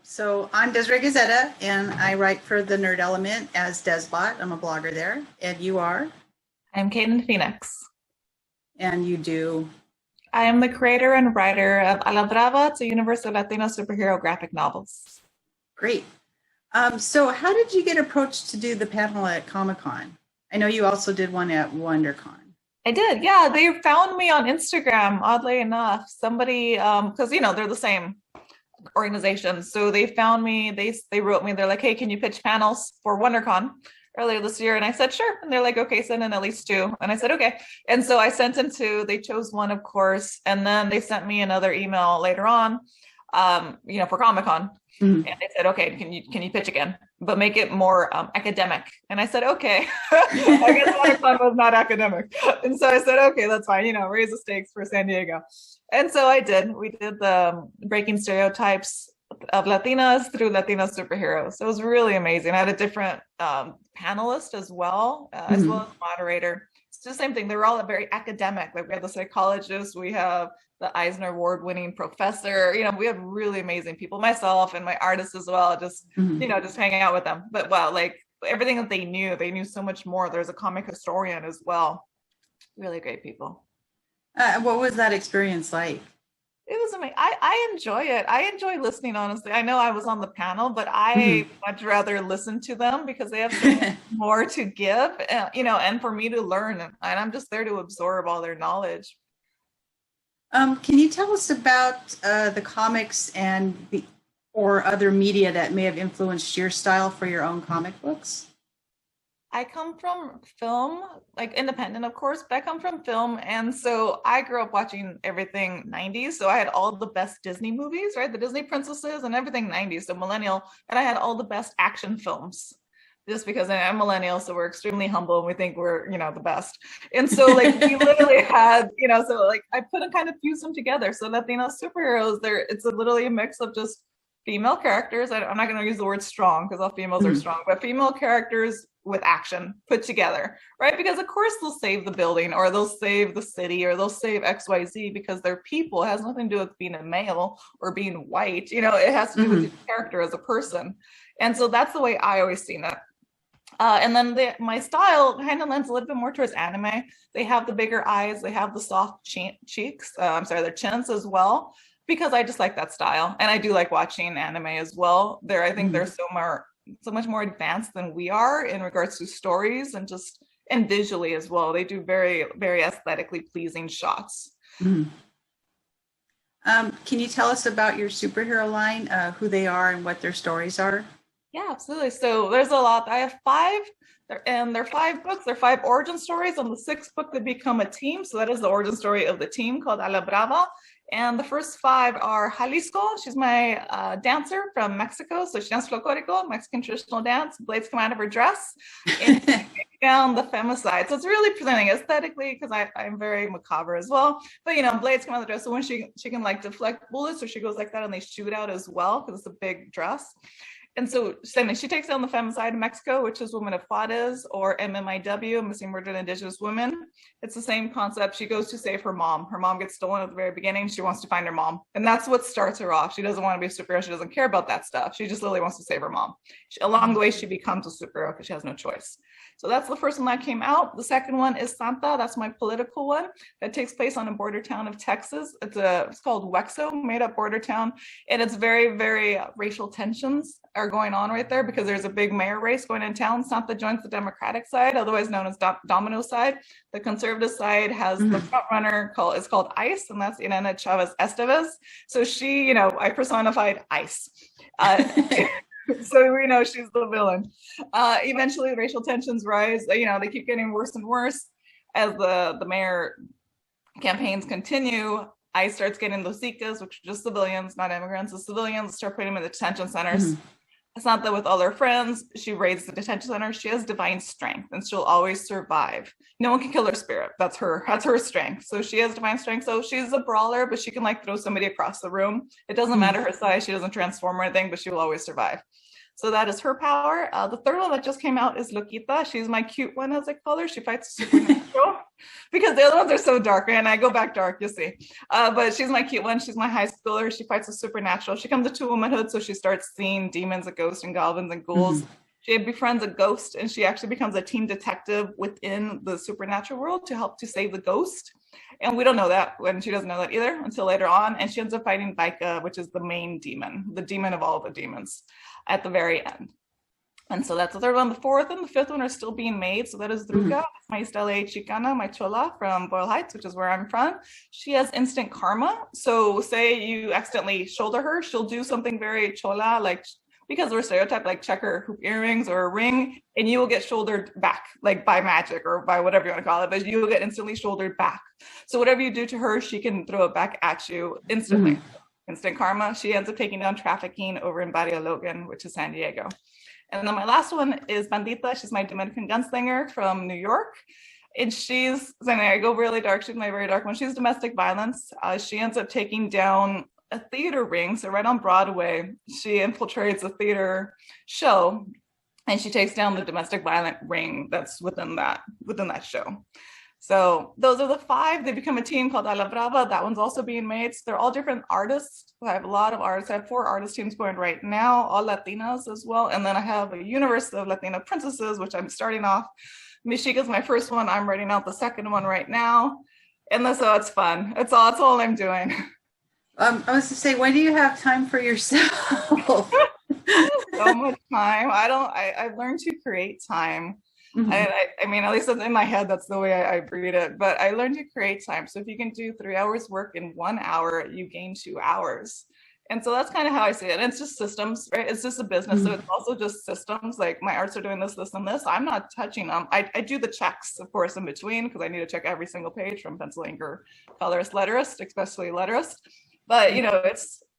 So I'm Desiree Gazetta, and I write for the Nerd Element as Desbot. I'm a blogger there, and you are, I'm Kayden Phoenix. and you do. I am the creator and writer of A la Brava, it's a universe of Latina superhero graphic novels. Great. So how did you get approached to do the panel at Comic Con? I know you also did one at WonderCon. I did, yeah. They found me on Instagram, oddly enough. Somebody, because they're the same organization. So they found me, they wrote me, they're like, hey, can you pitch panels for WonderCon earlier this year? And I said, sure. And they're like, okay, send in at least two. And I said, okay. And so I sent in two. They chose one, of course. And then they sent me another email later on, for Comic-Con. Mhm. And they said, okay, can you pitch again, but make it more academic? And I said, okay. I guess WonderCon was not academic. And so I said, okay, that's fine. Raise the stakes for San Diego. And so I did. We did the breaking stereotypes of Latinas through Latina superheroes. So it was really amazing. I had a different panelist as well as Mhm. moderator. It's the same thing. They were all very academic. Like we have the psychologist, we have the Eisner Award-winning professor. We have really amazing people. Myself and my artists as well. Just Mhm. just hanging out with them. But wow, like everything that they knew so much more. There's a comic historian as well. Really great people. What was that experience like? It was amazing. I enjoy it. I enjoy listening, honestly. I know I was on the panel, but I Mhm. much rather listen to them because they have so much more to give, and for me to learn. And I'm just there to absorb all their knowledge. Can you tell us about the comics or other media that may have influenced your style for your own comic books? I come from film, like independent, of course, but I come from film. And so I grew up watching everything 90s. So I had all the best Disney movies, right? The Disney princesses and everything 90s, so millennial. And I had all the best action films just because I'm millennial. So we're extremely humble and we think we're, the best. And so like we literally had, so like I put and kind of fuse them together. So Latina superheroes, it's literally a mix of just female characters. I'm not going to use the word strong because all females are Mhm. strong, but female characters with action put together, right? Because of course they'll save the building or they'll save the city or they'll save XYZ because they're people. It has nothing to do with being a male or being white. It has to do with Mhm. your character as a person. And so that's the way I always seen it. And then my style kind of lends a little bit more towards anime. They have the bigger eyes, they have the soft cheeks. I'm sorry, their chins as well, because I just like that style, and I do like watching anime as well. I think they're Mhm. so much more advanced than we are in regards to stories and visually as well. They do very very aesthetically pleasing shots. Mhm. Can you tell us about your superhero line, who they are and what their stories are? Yeah, absolutely. So there's a lot. I have five, and they're 5 books. They're 5 origin stories. On the sixth book, they become a team. So that is the origin story of the team called A la Brava. And the first five are Jalisco. She's my dancer from Mexico. So she dances folklorico, Mexican traditional dance. Blades come out of her dress. And down the femicide. So it's really presenting aesthetically because I'm very macabre as well. But blades come out of the dress. So when she can like deflect bullets, or she goes like that and they shoot out as well because it's a big dress. And so she takes down the femicide in Mexico, which is Women of Juarez, or MMIW, Missing Murdered Indigenous Women. It's the same concept. She goes to save her mom. Her mom gets stolen at the very beginning. She wants to find her mom. And that's what starts her off. She doesn't want to be a superhero. She doesn't care about that stuff. She just literally wants to save her mom. Along the way, she becomes a superhero because she has no choice. So that's the first one that came out. The second one is Santa. That's my political one that takes place on a border town of Texas. It's called Wexo, made up border town. And it's very, very racial tensions are going on right there because there's a big mayor race going in town. Santa joins the Democratic side, otherwise known as Domino side. The conservative side has the Mhm. front runner called Ice, and that's Irene Chavez Estevez. So she, I personified Ice. So we know she's the villain. Eventually, racial tensions rise. They keep getting worse and worse as the mayor campaigns continue. ICE starts getting those Zikas, which are just civilians, not immigrants, the civilians, start putting them in the detention centers. Mhm. It's not that with all her friends, she raids the detention center. She has divine strength and she'll always survive. No one can kill her spirit. That's her strength. So she has divine strength. So she's a brawler, but she can like throw somebody across the room. It doesn't Mhm. matter her size. She doesn't transform or anything, but she will always survive. So that is her power. The third one that just came out is Lukita. She's my cute one, as I call her. She fights supernatural. because the other ones are so dark, and I go back dark, you'll see. But she's my cute one. She's my high schooler. She fights the supernatural. She comes to womanhood, so she starts seeing demons and ghosts and goblins and ghouls. She befriends a ghost, and she actually becomes a team detective within the supernatural world to help to save the ghost. And we don't know that, when she doesn't know that either until later on. And she ends up fighting Vaika, which is the main demon, the demon of all the demons, at the very end. And so that's the third one. The fourth and the fifth one are still being made. So that is Druga, my Stella Chicana, my Chola from Boyle Heights, which is where I'm from. She has instant karma. So say you accidentally shoulder her, she'll do something very Chola, like, because we're stereotyped, like check her hoop earrings or a ring, and you will get shouldered back, like by magic or by whatever you want to call it, but you will get instantly shouldered back. So whatever you do to her, she can throw it back at you instantly. Instant karma. She ends up taking down trafficking over in Barrio Logan, which is San Diego. And then my last one is Bandita. She's my Dominican gunslinger from New York. And I go really dark. She's my very dark one. She's domestic violence. She ends up taking down a theater ring. So right on Broadway, she infiltrates a theater show, and she takes down the domestic violent ring that's within that show. So those are the five. They become a team called A La Brava. That one's also being made. So they're all different artists. I have a lot of artists. I have 4 artist teams going right now, all Latinas as well. And then I have a universe of Latina princesses, which I'm starting off. Mishika's my first one. I'm writing out the second one right now. And so it's fun. It's all I'm doing. I was going to say, when do you have time for yourself? So much time. I've learned to create time. I mean, at least in my head, that's the way I read it. But I learned to create time. So if you can do 3 hours work in 1 hour, you gain 2 hours. And so that's kind of how I see it. And it's just systems, right? It's just a business. So it's also just systems. Like my arts are doing this, this, and this. I'm not touching them. I do the checks, of course, in between, because I need to check every single page from pencil inker, colorist, letterist, especially letterist. But,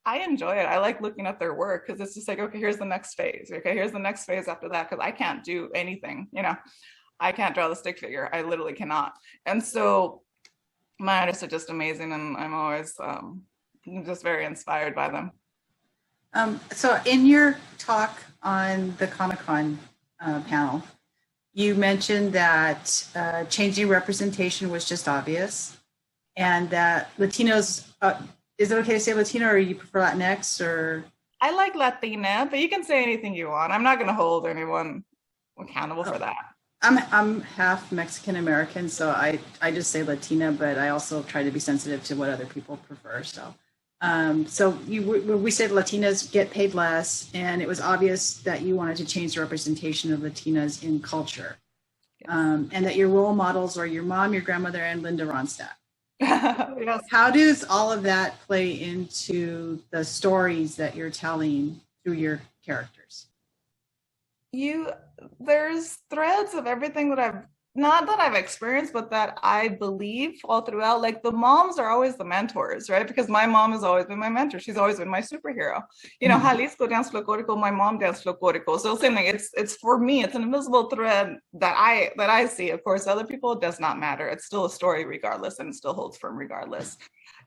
I enjoy it. I like looking at their work, because it's just like, okay, here's the next phase. Okay, here's the next phase after that, because I can't do anything. I can't draw the stick figure. I literally cannot. And so my artists are just amazing, and I'm always just very inspired by them. So in your talk on the Comic-Con panel, you mentioned that changing representation was just obvious, and that Latinos, is it okay to say Latino, or you prefer Latinx, or? I like Latina, but you can say anything you want. I'm not going to hold anyone accountable for that. I'm half Mexican American, so I just say Latina, but I also try to be sensitive to what other people prefer. So, we said Latinas get paid less, and it was obvious that you wanted to change the representation of Latinas in culture, and that your role models are your mom, your grandmother, and Linda Ronstadt. Yes. How does all of that play into the stories that you're telling through your characters? There's threads of everything that I've experienced, but that I believe all throughout. Like the moms are always the mentors, right? Because my mom has always been my mentor. She's always been my superhero. Jalisco dance folklorico, my mom dance folklorico. So same thing. It's for me, it's an invisible thread that I see. Of course, other people, it does not matter. It's still a story regardless, and it still holds firm regardless.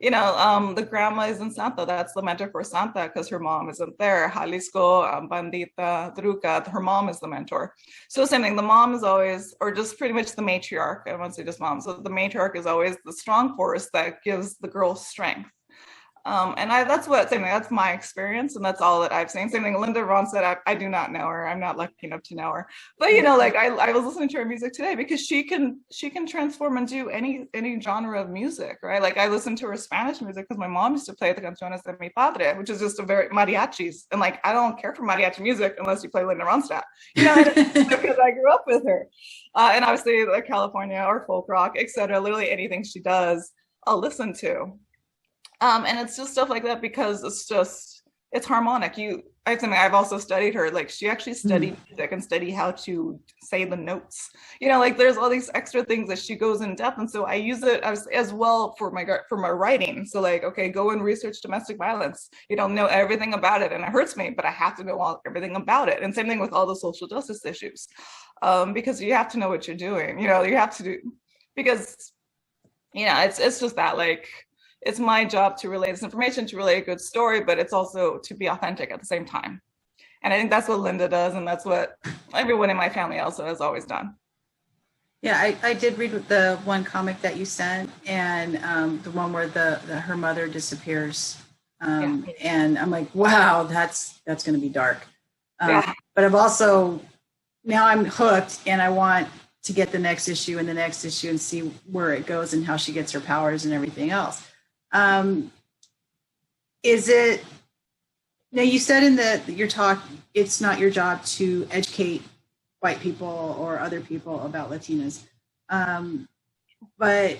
The grandma isn't Santa. That's the mentor for Santa, because her mom isn't there. Jalisco, Bandita, Druga, her mom is the mentor. So same thing, the mom is always, or just pretty much the matriarch. I don't want to say just mom. So the matriarch is always the strong force that gives the girl strength. That's my experience, and that's all that I've seen. Same thing, Linda Ronstadt, I do not know her. I'm not lucky enough to know her. But I was listening to her music today, because she can transform and do any genre of music, right? Like I listened to her Spanish music because my mom used to play the canciones de mi padre, which is just a very mariachis. And I don't care for mariachi music unless you play Linda Ronstadt, because I grew up with her. And obviously California or folk rock, etc. Literally anything she does, I'll listen to. And it's just stuff like that, because it's harmonic. I've also studied her. Like she actually studied music and studied how to say the notes. There's all these extra things that she goes in depth. And so I use it as well for my writing. So okay, go and research domestic violence. You don't know everything about it, and it hurts me, but I have to know everything about it. And same thing with all the social justice issues, because you have to know what you're doing. You have to do, because it's just that it's my job to relay this information, to relay a good story, but it's also to be authentic at the same time. And I think that's what Linda does, and that's what everyone in my family also has always done. Yeah, I did read the one comic that you sent, and the one where the her mother disappears, Yeah. and I'm like, wow, that's going to be dark. Yeah. But I've also now I'm hooked, and I want to get the next issue and the next issue and see where it goes and how she gets her powers and everything else. Um, is it now? You said in your talk, it's not your job to educate white people or other people about Latinas. Um, but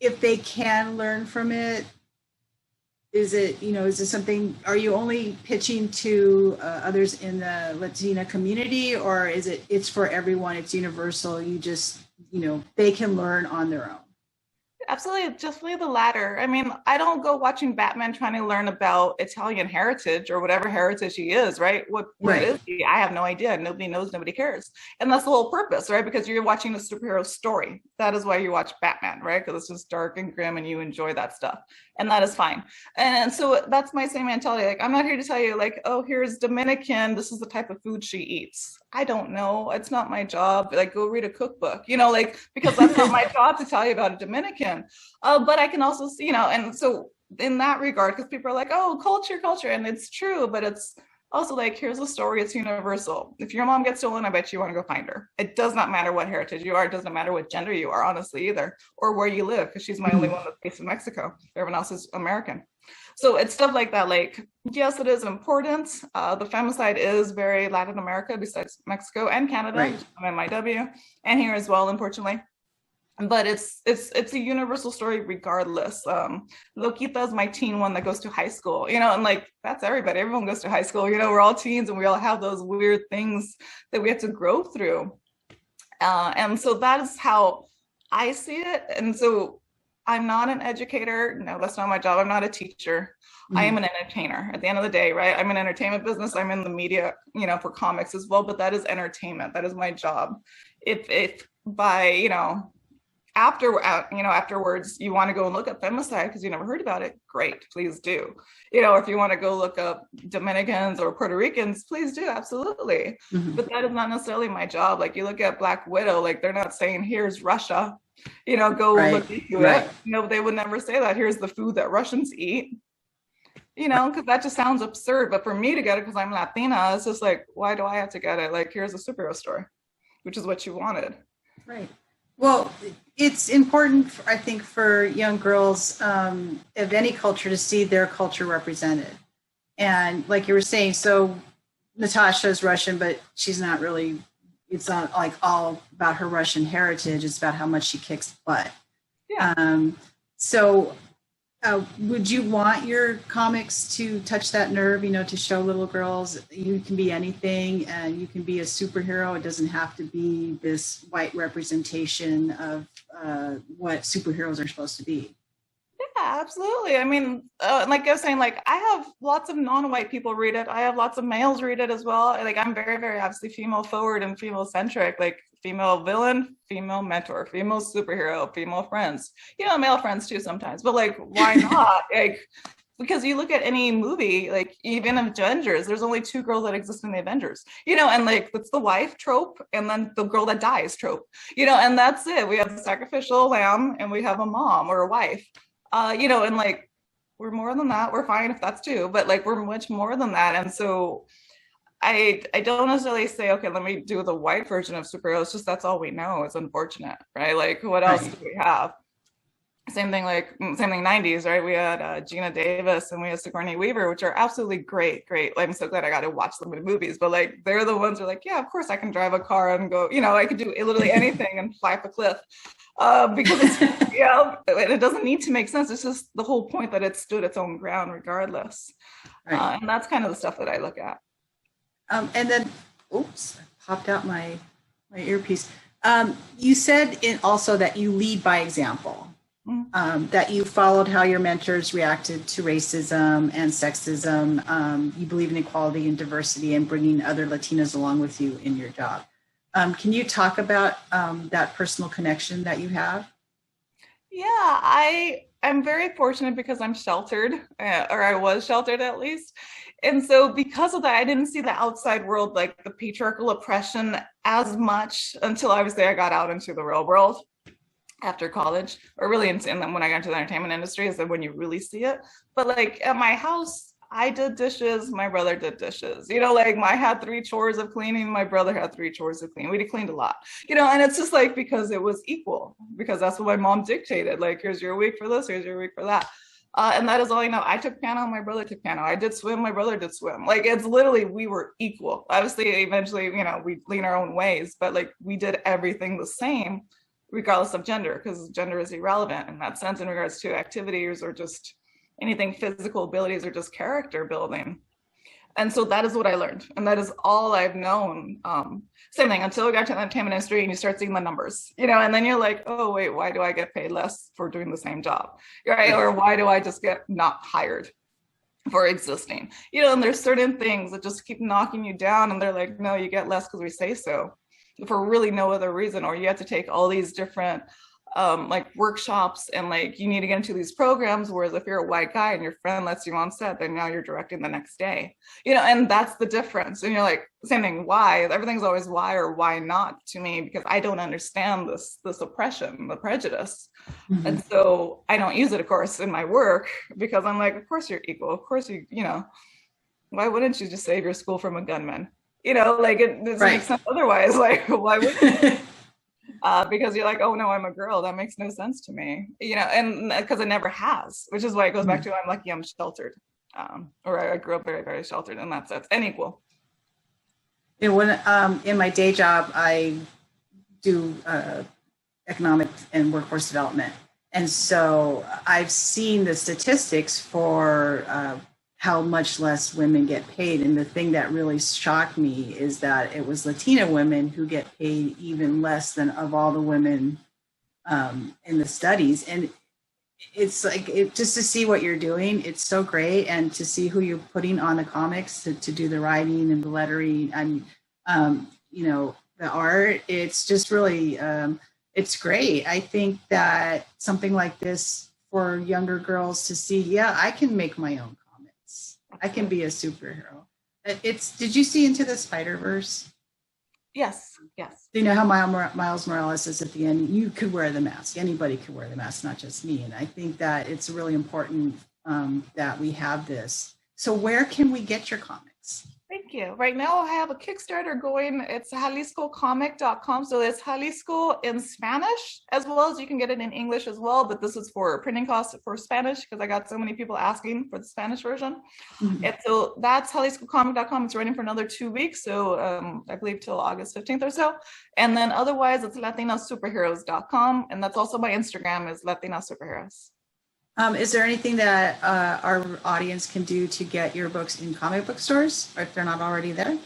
if they can learn from it, is it, is it something, are you only pitching to others in the Latina community, or is it's for everyone, it's universal, you just, they can learn on their own? Absolutely, just really the latter. I mean, I don't go watching Batman trying to learn about Italian heritage or whatever heritage he is, right? What Right. is he? I have no idea. Nobody knows, nobody cares. And that's the whole purpose, right? Because you're watching a superhero story. That is why you watch Batman, right? Because it's just dark and grim and you enjoy that stuff. And that is fine. And so that's my same mentality. Like, I'm not here to tell you, like, oh, here's Dominican, this is the type of food she eats. I don't know. It's not my job. Like, go read a cookbook, like, because that's not my job to tell you about a Dominican. But I can also see, and so in that regard, because people are like, oh, culture, and it's true, but it's also like, here's a story, it's universal. If your mom gets stolen, I bet you want to go find her. It does not matter what heritage you are. It doesn't matter what gender you are, honestly, either, or where you live, because she's my only one that's based in Mexico. Everyone else is American. So it's stuff like that. Like, yes, it is important. The femicide is very Latin America, besides Mexico and Canada, Right. I'm MIW, and here as well, unfortunately. But it's a universal story regardless. Lukita is my teen one that goes to high school, and like, that's everybody. Everyone goes to high school, we're all teens and we all have those weird things that we have to grow through. And so that is how I see it. And so I'm not an educator. No, that's not my job. I'm not a teacher. I am an entertainer at the end of the day, right? I'm in entertainment business. I'm in the media, for comics as well, but that is entertainment. That is my job. If by, afterwards you want to go and look up femicide because you never heard about it, great, please do. If you want to go look up Dominicans or Puerto Ricans, please do, absolutely. But that is not necessarily my job. Like, you look at Black Widow, like, they're not saying, here's Russia, go Right. look into Right. it. They would never say that, here's the food that Russians eat, because that just sounds absurd. But for me to get it because I'm Latina, it's just like, why do I have to get it? Like, here's a superhero story, which is what you wanted. Right. Well, it's important, I think, for young girls of any culture to see their culture represented. And like you were saying, so Natasha is Russian, but she's not really, it's not like all about her Russian heritage. It's about how much she kicks butt. Yeah. So would you want your comics to touch that nerve, to show little girls you can be anything and you can be a superhero? It doesn't have to be this white representation of what superheroes are supposed to be. Yeah, absolutely. I mean, like I was saying, like, I have lots of non-white people read it. I have lots of males read it as well. Like, I'm very, very obviously female forward and female centric, like female villain, female mentor, female superhero, female friends, male friends too sometimes, but like, why not? Like, because you look at any movie, like even Avengers, there's only two girls that exist in the Avengers, and like, that's the wife trope and then the girl that dies trope, and that's it. We have the sacrificial lamb and we have a mom or a wife. And like, we're more than that. We're fine if that's two, but like, we're much more than that. And so I don't necessarily say, okay, let me do the white version of superheroes. Just that's all we know. It's unfortunate, right? Like, what else do we have? Same thing 90s, right? We had Gina Davis and we had Sigourney Weaver, which are absolutely great. I'm so glad I got to watch them in movies, but like, they're the ones who are like, yeah, of course I can drive a car and go, I could do literally anything and fly off a cliff. Because it's, it doesn't need to make sense. It's just the whole point that it stood its own ground regardless. Right. And that's kind of the stuff that I look at. And then, oops, popped out my earpiece. You said also that you lead by example. That you followed how your mentors reacted to racism and sexism. You believe in equality and diversity and bringing other Latinas along with you in your job. Can you talk about that personal connection that you have? Yeah, I'm very fortunate because I'm sheltered, or I was sheltered at least. And so because of that, I didn't see the outside world, like the patriarchal oppression, as much until obviously I got out into the real world after college, or really and then when I got into the entertainment industry is that when you really see it. But like at my house, I did dishes, my brother did dishes. You know, like I had 3 chores of cleaning, my brother had 3 chores of cleaning. We cleaned a lot, you know, and it's just like because it was equal, because that's what my mom dictated. Like, here's your week for this, here's your week for that. And that is all, you know, I took piano, my brother took piano. I did swim, my brother did swim. Like, it's literally, we were equal. Obviously, eventually, you know, we lean our own ways, but like we did everything the same, regardless of gender, because gender is irrelevant in that sense in regards to activities or just anything physical abilities or just character building. And so that is what I learned. And that is all I've known. Same thing until we got to the entertainment industry and you start seeing the numbers, you know, and then you're like, oh, wait, why do I get paid less for doing the same job? Right? Or why do I just get not hired for existing? You know, and there's certain things that just keep knocking you down and they're like, no, you get less because we say so, for really no other reason. Or you have to take all these different like workshops and like you need to get into these programs, whereas if you're a white guy and your friend lets you on set, then now you're directing the next day, you know, and that's the difference. And you're like, same thing, why? Everything's always why or why not to me, because I don't understand this oppression, the prejudice. Mm-hmm. And so I don't use it, of course, in my work, because I'm like, of course you're equal, of course you know, why wouldn't you just save your school from a gunman? You know, like it doesn't make sense otherwise. Like, why wouldn't you? Because you're like, oh no, I'm a girl. That makes no sense to me, you know, and because it never has, which is why it goes back to I'm lucky I'm sheltered, or I grew up very, very sheltered in that sense and equal. You know, when in my day job, I do economic and workforce development, and so I've seen the statistics for how much less women get paid. And the thing that really shocked me is that it was Latina women who get paid even less than of all the women in the studies. And it's like, just to see what you're doing, it's so great. And to see who you're putting on the comics to do the writing and the lettering and, you know, the art, it's just really, it's great. I think that something like this for younger girls to see, yeah, I can make my own. I can be a superhero. Did you see Into the Spider-Verse? Yes, yes. Do you know how Miles Morales says at the end, you could wear the mask. Anybody could wear the mask, not just me. And I think that it's really important that we have this. So where can we get your comics? Thank you. Right now I have a Kickstarter going. It's JaliscoComic.com. So it's Jalisco in Spanish, as well as you can get it in English as well. But this is for printing costs for Spanish, because I got so many people asking for the Spanish version. Mm-hmm. And so that's JaliscoComic.com. It's running for another 2 weeks. So I believe till August 15th or so. And then otherwise it's LatinaSuperheroes.com. And that's also my Instagram is Latina Superheroes. Is there anything that our audience can do to get your books in comic book stores, or if they're not already there?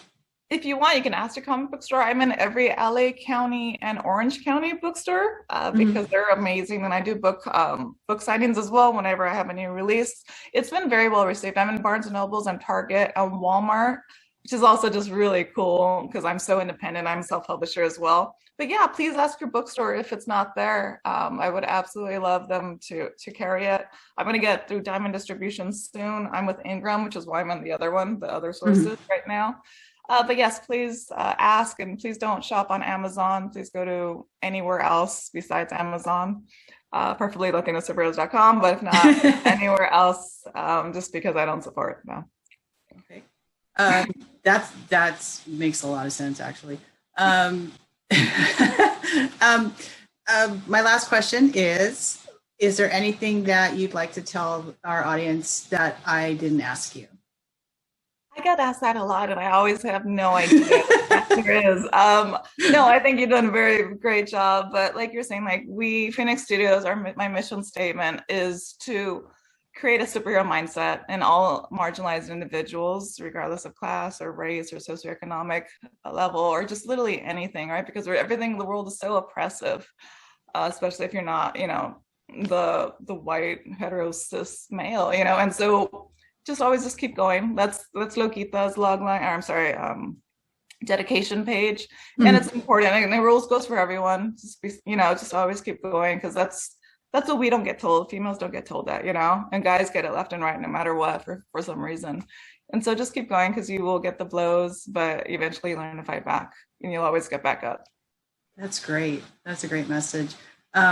If you want, you can ask your comic book store. I'm in every LA County and Orange County bookstore because they're amazing. And I do book signings as well whenever I have a new release. It's been very well received. I'm in Barnes & Nobles and Target and Walmart, which is also just really cool because I'm so independent. I'm a self-publisher as well. But yeah, please ask your bookstore if it's not there. I would absolutely love them to carry it. I'm going to get through Diamond Distribution soon. I'm with Ingram, which is why I'm on the other one, the other sources right now. But yes, please ask, and please don't shop on Amazon. Please go to anywhere else besides Amazon, preferably LatinaSuperheroes.com, but if not, anywhere else, just because I don't support it now. Okay. That makes a lot of sense, actually. My last question is there anything that you'd like to tell our audience that I didn't ask you? I get asked that a lot, and I always have no idea what the answer is. No, I think you've done a very great job. But like you're saying, like Phoenix Studios, my mission statement is to create a superhero mindset in all marginalized individuals, regardless of class or race or socioeconomic level, or just literally anything, right? Because everything in the world is so oppressive, especially if you're not, you know, the white hetero cis male, you know. And so just always just keep going. That's Lukita's logline, or I'm sorry, dedication page. And it's important, and the rules goes for everyone. Just be, you know, just always keep going, because that's what we don't get told. Females don't get told that, you know, and guys get it left and right no matter what for some reason, And so just keep going because you will get the blows, but eventually you learn to fight back and you'll always get back up. That's great. That's a great message.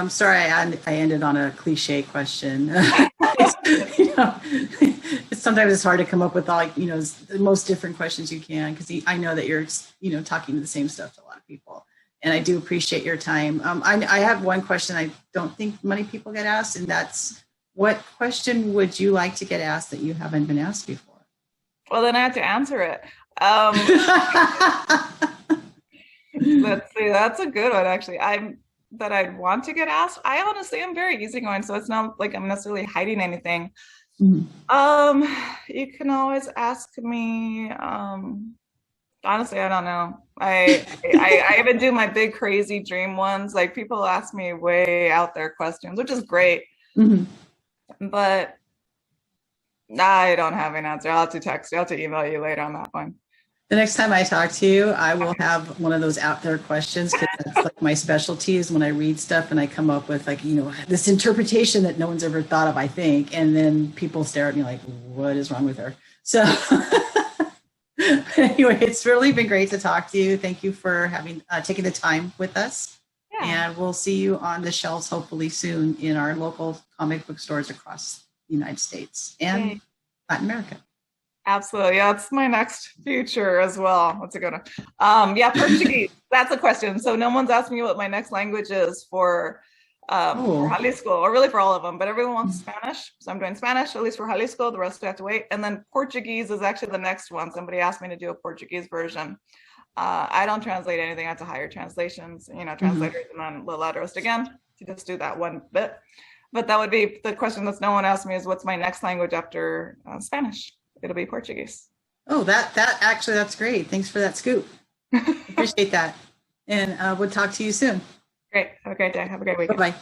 Sorry, I ended on a cliche question. You know, sometimes it's hard to come up with all, you know, the most different questions you can, because I know that you're, you know, talking to the same stuff to a lot of people. And I do appreciate your time. I have one question I don't think many people get asked, and that's, what question would you like to get asked that you haven't been asked before? Well, then I have to answer it. Let's see, that's a good one, actually. I'd want to get asked. I honestly am very easygoing, so it's not like I'm necessarily hiding anything. Mm-hmm. You can always ask me. Honestly, I don't know. I even do my big crazy dream ones. Like, people ask me way out there questions, which is great. Mm-hmm. But I don't have an answer. I'll have to text you. I'll have to email you later on that one. The next time I talk to you, I will have one of those out there questions, because that's like my specialty, is when I read stuff and I come up with, like, you know, this interpretation that no one's ever thought of, I think. And then people stare at me like, what is wrong with her? So anyway, it's really been great to talk to you. Thank you for having taking the time with us. Yeah. And we'll see you on the shelves hopefully soon in our local comic book stores across the United States and Latin America. Absolutely. Yeah, that's my next future as well. What's it gonna? Yeah, Portuguese. That's a question. So no one's asked me what my next language is for Jalisco, or really for all of them, but everyone wants Spanish. So I'm doing Spanish, at least for Jalisco. The rest we have to wait. And then Portuguese is actually the next one. Somebody asked me to do a Portuguese version. I don't translate anything. I have to hire translations, you know, translators, and then the letterist again to just do that one bit. But that would be the question that no one asked me, is what's my next language after Spanish? It'll be Portuguese. Oh, that's great. Thanks for that scoop. Appreciate that. And we'll talk to you soon. Great. Have a great day. Have a great week. Bye-bye.